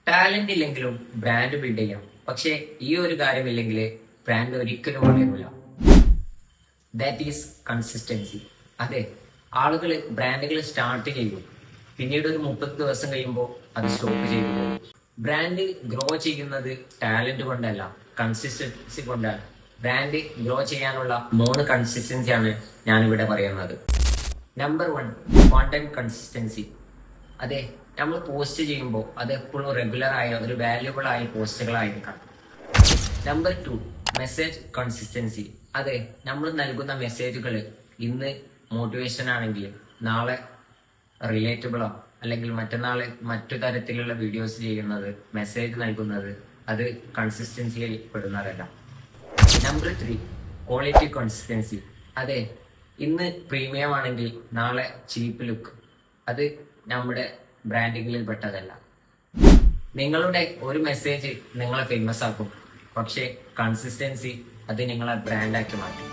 Talent ഇല്ലെങ്കിലും brand build ചെയ്യാം. പക്ഷെ ഈ ഒരു കാര്യമില്ലെങ്കിൽ ബ്രാൻഡ് ഒരിക്കലും വളരില്ല. That is consistency. അതെ, ആളുകൾ ബ്രാൻഡുകൾ സ്റ്റാർട്ട് ചെയ്യും, പിന്നീട് ഒരു 30 ദിവസം കഴിയുമ്പോൾ അത് സ്റ്റോപ്പ് ചെയ്തു പോകും. ബ്രാൻഡ് ഗ്രോ ചെയ്യുന്നത് ടാലന്റ് കൊണ്ടല്ല, കൺസിസ്റ്റൻസി കൊണ്ടാണ്. ബ്രാൻഡ് ഗ്രോ ചെയ്യാനുള്ള 3 കൺസിസ്റ്റൻസിയാണ് ഞാനിവിടെ പറയുന്നത്. Number 1, content consistency. അതെ, നമ്മൾ പോസ്റ്റ് ചെയ്യുമ്പോൾ അത് എപ്പോഴും റെഗുലർ ആയ ഒരു വാല്യുബിൾ ആയ പോസ്റ്റുകളായിരിക്കണം. Number 2, message consistency. അതെ, നമ്മൾ നൽകുന്ന മെസ്സേജുകൾ ഇന്ന് മോട്ടിവേഷൻ ആണെങ്കിൽ നാളെ റിലേറ്റബിളോ അല്ലെങ്കിൽ മറ്റന്നാളെ മറ്റു തരത്തിലുള്ള വീഡിയോസ് ചെയ്യുന്നത്, മെസ്സേജ് നൽകുന്നത് അത് കൺസിസ്റ്റൻസിയിൽ പെടുന്നതല്ല. Number 3, quality consistency. അതെ, ഇന്ന് പ്രീമിയം ആണെങ്കിൽ നാളെ ചീപ്പ് ലുക്ക്, അത് നമ്മുടെ ബ്രാൻഡിങ്ങിൽ പെട്ടതല്ല. നിങ്ങളുടെ ഒരു മെസ്സേജ് നിങ്ങളെ ഫേമസ് ആക്കും, പക്ഷേ കൺസിസ്റ്റൻസി അത് നിങ്ങളെ ബ്രാൻഡാക്കി മാറ്റും.